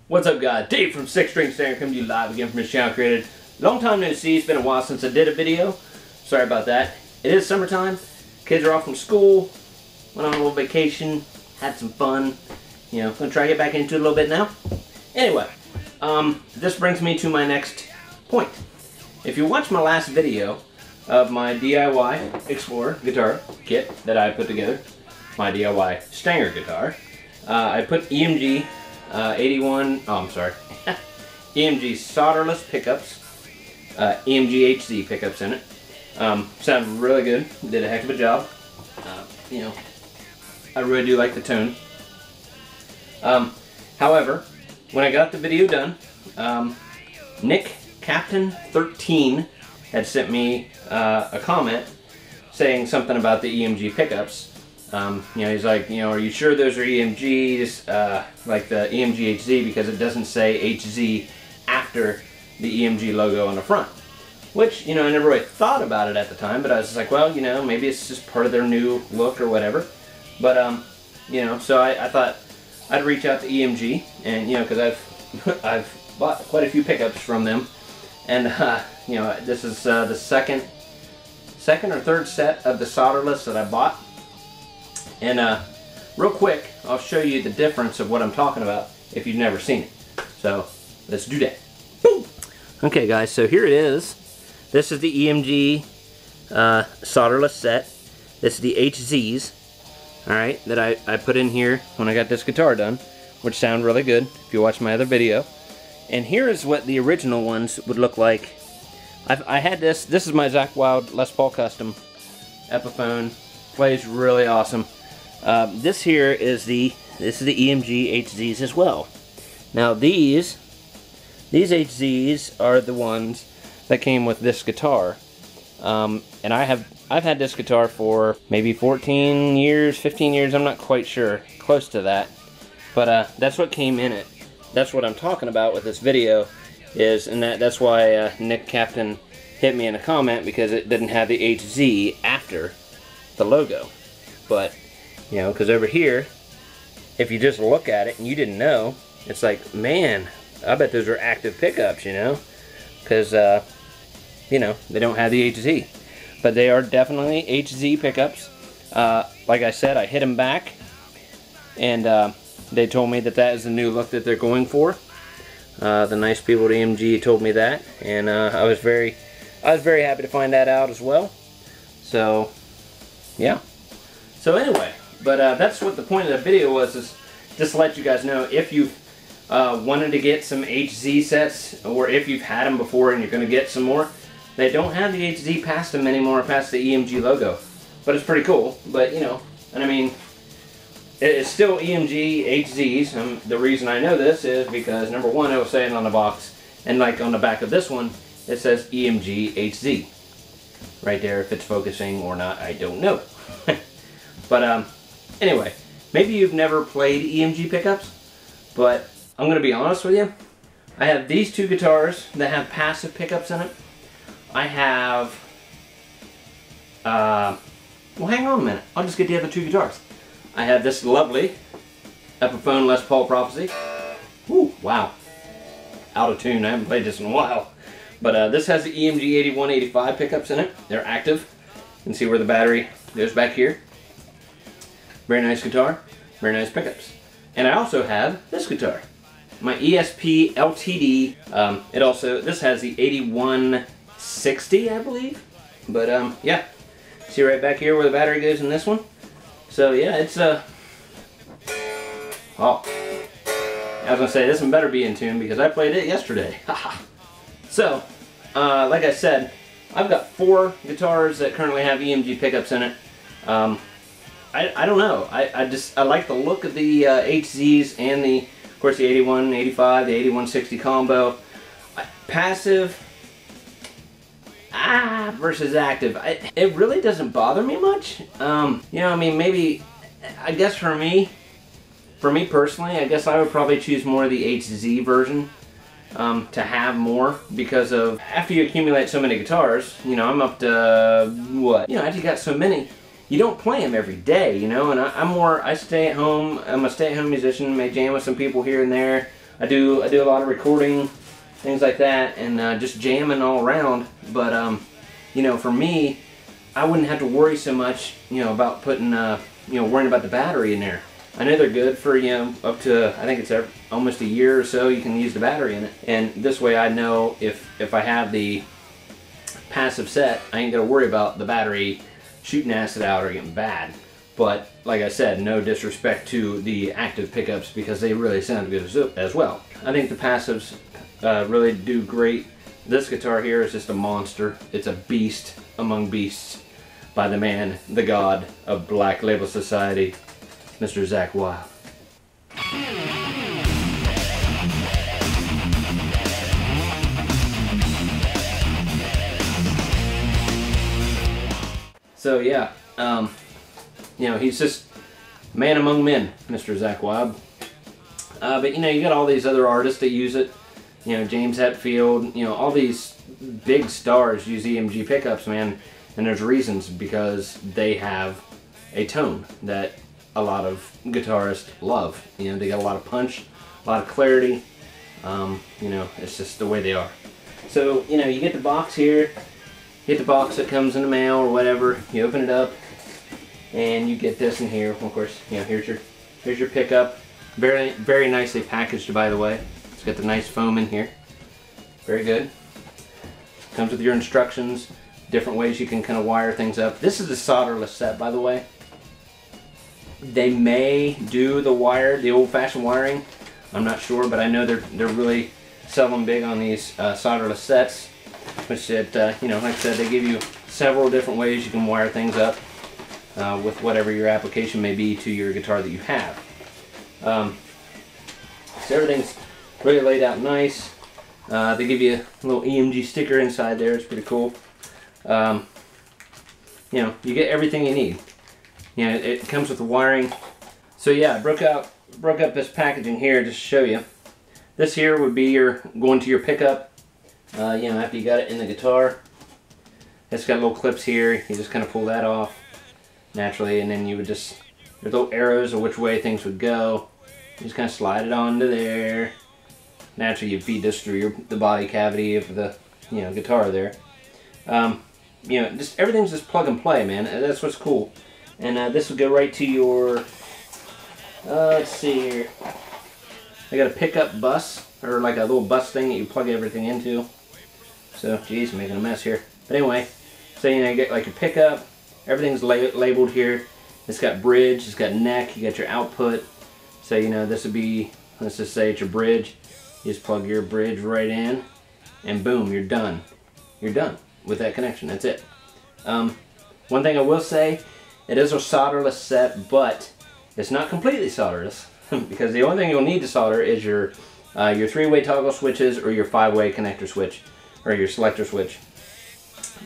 What's up, guys? Dave from Six String Staring coming to you live again from his channel created. Long time no see. It's been a while since I did a video. Sorry about that. It is summertime. Kids are off from school. Went on a little vacation. Had some fun. You know, gonna try to get back into it a little bit now. Anyway, this brings me to my next point. If you watched my last video of my DIY Explorer guitar kit that I put together, my DIY Stanger guitar, I put EMG EMG solderless pickups, EMG HZ pickups in it. Sounded really good. Did a heck of a job. You know, I really do like the tone. However, when I got the video done, Nick Captain 13 had sent me a comment saying something about the EMG pickups. You know, he's like, you know, are you sure those are EMGs, like the EMG HZ, because it doesn't say HZ after the EMG logo on the front. Which, you know, I never really thought about it at the time, but I was just like, well, you know, maybe it's just part of their new look or whatever. But, you know, so I thought I'd reach out to EMG, and, you know, because I've bought quite a few pickups from them, and, you know, this is the second or third set of the solderless that I bought. And real quick, I'll show you the difference of what I'm talking about if you've never seen it. So let's do that. Boom. Okay, guys, so here it is. This is the EMG solderless set. This is the HZs, all right, that I put in here when I got this guitar done, which sound really good if you watch my other video. And here is what the original ones would look like. I had this. This is my Zach Wild Les Paul Custom Epiphone. Plays really awesome. This here is the EMG HZs as well. Now these HZs are the ones that came with this guitar, and I've had this guitar for maybe 14 years, 15 years. I'm not quite sure, close to that. But that's what came in it. That's what I'm talking about with this video, and that's why Nick Captain hit me in a comment, because it didn't have the HZ after the logo. But you know, because over here, if you just look at it and you didn't know, it's like, man, I bet those are active pickups, you know, because you know, they don't have the HZ, but they are definitely HZ pickups. Like I said, I hit them back, and they told me that that is the new look that they're going for. The nice people at EMG told me that, and I was very happy to find that out as well. So yeah. So anyway, but that's what the point of the video was, is just to let you guys know, if you've wanted to get some HZ sets, or if you've had them before and you're going to get some more, they don't have the HZ past them anymore, past the EMG logo. But it's pretty cool. But, you know, and I mean, it's still EMG HZs. The reason I know this is because, number one, it was saying on the box, and like on the back of this one, it says EMG HZ. Right there, if it's focusing or not, I don't know. But anyway, maybe you've never played EMG pickups, but I'm going to be honest with you. I have these two guitars that have passive pickups in it. I have, well, hang on a minute. I'll just get the other two guitars. I have this lovely Epiphone Les Paul Prophecy. Ooh, wow. Out of tune. I haven't played this in a while. But this has the EMG 8185 pickups in it. They're active. You can see where the battery goes back here. Very nice guitar, very nice pickups. And I also have this guitar, my ESP LTD. This has the 8160, I believe. But yeah, see right back here where the battery goes in this one. So yeah, it's oh, I was gonna say this one better be in tune, because I played it yesterday. So, like I said, I've got 4 guitars that currently have EMG pickups in it. I don't know. I like the look of the HZs and of course the 8185, the 8160 combo. Passive versus active. It really doesn't bother me much. You know, I mean, maybe, I guess for me personally, I guess I would probably choose more of the HZ version to have more, because of, after you accumulate so many guitars, you know, I'm up to, what? You know, after you got so many, you don't play them every day, you know, and I stay at home. I'm a stay-at-home musician, may jam with some people here and there. I do a lot of recording, things like that, and just jamming all around. But you know, for me, I wouldn't have to worry so much, you know, about putting you know, worrying about the battery in there. I know they're good for, you know, up to, I think it's almost a year or so you can use the battery in it. And this way I know if I have the passive set, I ain't gonna worry about the battery shooting acid out or getting bad. But like I said, no disrespect to the active pickups, because they really sound good as well. I think the passives really do great. This guitar here is just a monster. It's a beast among beasts by the man, the god of Black Label Society, Mr. Zakk Wylde. So yeah, you know, he's just man among men, Mr. Zakk Wylde. But you know, you got all these other artists that use it. You know, James Hetfield, you know, all these big stars use EMG pickups, man. And there's reasons, because they have a tone that a lot of guitarists love. You know, they got a lot of punch, a lot of clarity. You know, it's just the way they are. So, you know, you get the box here, get the box that comes in the mail or whatever, you open it up, and you get this in here. Of course, you know, here's your pickup. Very, very nicely packaged, by the way. It's got the nice foam in here. Very good. Comes with your instructions, different ways you can kind of wire things up. This is a solderless set, by the way. They may do the old-fashioned wiring. I'm not sure, but I know they're really selling big on these solderless sets, which you know, like I said, they give you several different ways you can wire things up with whatever your application may be to your guitar that you have. So everything's really laid out nice. They give you a little EMG sticker inside there. It's pretty cool. You know, you get everything you need. You know, it comes with the wiring. So yeah, I broke up this packaging here just to show you. This here would be going to your pickup. You know, after you got it in the guitar. It's got little clips here. You just kind of pull that off naturally, and then you would there's little arrows of which way things would go. You just kind of slide it onto there. Naturally, you feed this through the body cavity of the, you know, guitar there. You know, just everything's just plug and play, man. That's what's cool. And this will go right to your. Let's see here. I got a pickup bus, or like a little bus thing that you plug everything into. So, geez, I'm making a mess here. But anyway, so you know, you get like your pickup. Everything's labeled here. It's got bridge, it's got neck, you got your output. So you know, this would be, let's just say it's your bridge. You just plug your bridge right in, and boom, you're done. You're done with that connection. That's it. One thing I will say, it is a solderless set, but it's not completely solderless because the only thing you'll need to solder is your 3-way toggle switches or your 5-way connector switch or your selector switch.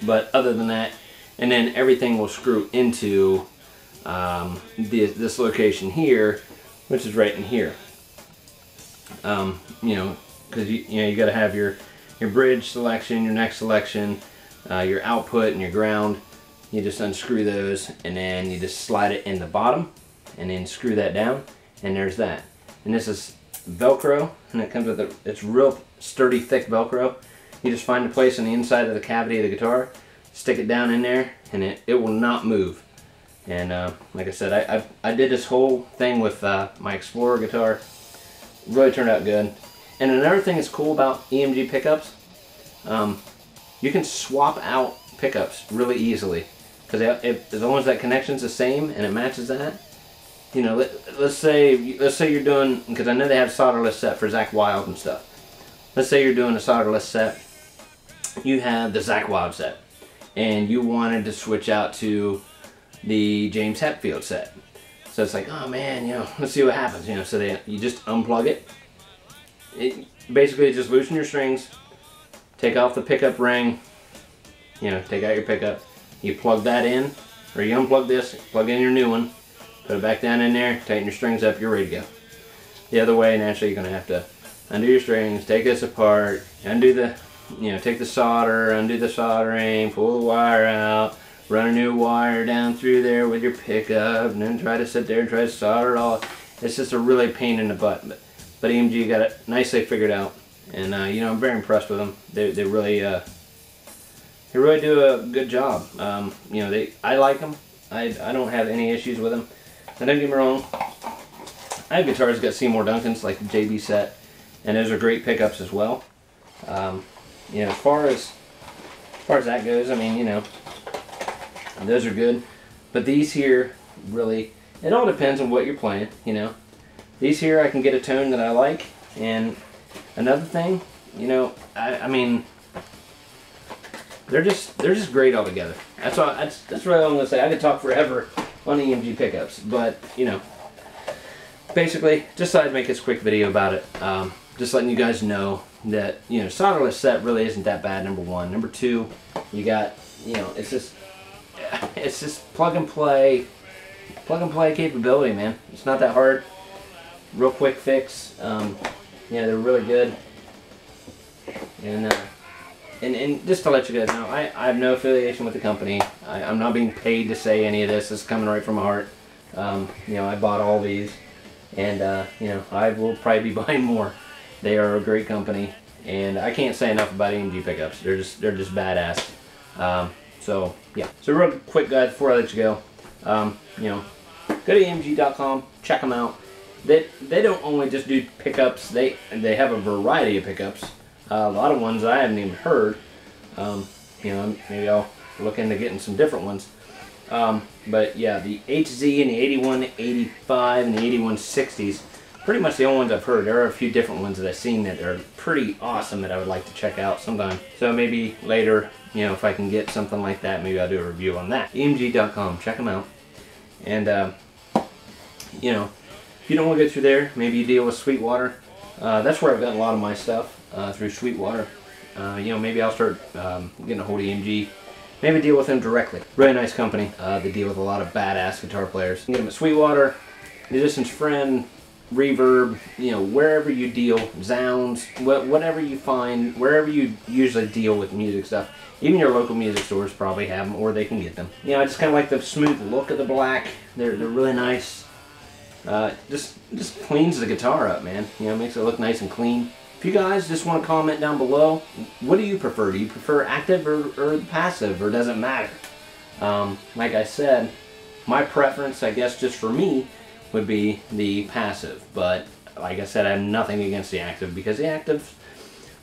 But other than that, and then everything will screw into this location here, which is right in here. You know, because you got to have your bridge selection, your neck selection, your output, and your ground. You just unscrew those, and then you just slide it in the bottom, and then screw that down, and there's that. And this is Velcro, and it comes with it's real sturdy, thick Velcro. You just find a place on the inside of the cavity of the guitar, stick it down in there, and it will not move. And like I said, I did this whole thing with my Explorer guitar. Really turned out good. And another thing that's cool about EMG pickups, you can swap out pickups really easily. Because as long as that connection's the same and it matches that, you know, let's say you're doing, because I know they have solderless set for Zakk Wylde and stuff. Let's say you're doing a solderless set. You have the Zakk Wylde set, and you wanted to switch out to the James Hetfield set. So it's like, oh man, you know, let's see what happens, you know. So you just unplug it. It basically just loosen your strings, take off the pickup ring, you know, take out your pickup. You plug that in, or you unplug this, plug in your new one, put it back down in there, tighten your strings up, you're ready to go. The other way, naturally, you're going to have to undo your strings, take this apart, undo the, you know, take the solder, undo the soldering, pull the wire out, run a new wire down through there with your pickup, and then try to sit there and try to solder it all. It's just a really pain in the butt. But but EMG got it nicely figured out, and you know, I'm very impressed with them. They really do a good job. You know, I like them. I don't have any issues with them. And don't get me wrong, I have guitars that got Seymour Duncans, like the JB set, and those are great pickups as well. You know, as far as that goes, I mean, you know, those are good. But these here, really, it all depends on what you're playing, you know. These here, I can get a tone that I like, and another thing, you know, I mean, they're just great altogether. That's really all I'm gonna say. I could talk forever on EMG pickups, but you know, basically, just thought I'd make this quick video about it. Just letting you guys know that, you know, solderless set really isn't that bad. Number one. Number two, you got, you know, it's just plug and play capability, man. It's not that hard. Real quick fix. Yeah, they're really good. And just to let you guys know, I have no affiliation with the company. I'm not being paid to say any of this. This is coming right from my heart. You know, I bought all these, and you know, I will probably be buying more. They are a great company, and I can't say enough about EMG pickups. They're just badass. So yeah. So real quick, guys, before I let you go, you know, go to EMG.com, check them out. They don't only just do pickups. They have a variety of pickups. A lot of ones I haven't even heard. You know, maybe I'll look into getting some different ones. But yeah, the HZ and the 8185 and the 8160s, pretty much the only ones I've heard. There are a few different ones that I've seen that are pretty awesome that I would like to check out sometime. So maybe later, you know, if I can get something like that, maybe I'll do a review on that. EMG.com, check them out. And you know, if you don't want to go through there, maybe you deal with Sweetwater. That's where I've gotten a lot of my stuff, through Sweetwater. You know, maybe I'll start getting a hold of EMG. Maybe deal with them directly. Really nice company. They deal with a lot of badass guitar players. You can get them at Sweetwater, Musician's Friend, Reverb, you know, wherever you deal, Zounds, whatever you find, wherever you usually deal with music stuff. Even your local music stores probably have them, or they can get them. You know, I just kind of like the smooth look of the black. They're really nice. Just cleans the guitar up, man. You know, makes it look nice and clean. If you guys just want to comment down below, what do you prefer? Do you prefer active or passive, or does it matter? Like I said, my preference, I guess, just for me, would be the passive. But like I said, I have nothing against the active, because the active,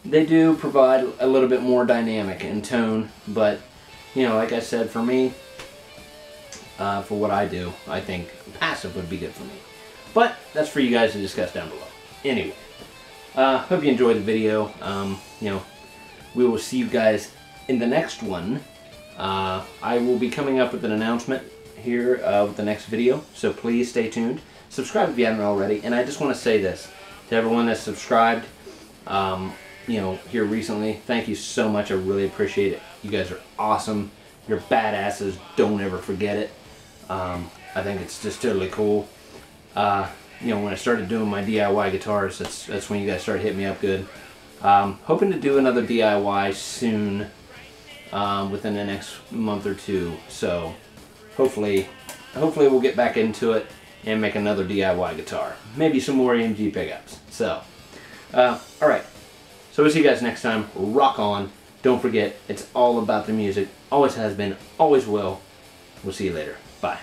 they do provide a little bit more dynamic in tone. But you know, like I said, for me, for what I do, I think passive would be good for me. But that's for you guys to discuss down below. Anyway, hope you enjoyed the video. You know, we will see you guys in the next one. I will be coming up with an announcement here with the next video, so please stay tuned. Subscribe if you haven't already. And I just want to say this to everyone that's subscribed, you know, here recently. Thank you so much. I really appreciate it. You guys are awesome. You're badasses. Don't ever forget it. I think it's just totally cool. You know, when I started doing my DIY guitars, that's when you guys started hitting me up good. Hoping to do another DIY soon, within the next month or two. So hopefully we'll get back into it and make another DIY guitar. Maybe some more EMG pickups. So, alright. So we'll see you guys next time. Rock on. Don't forget, it's all about the music. Always has been, always will. We'll see you later. Bye.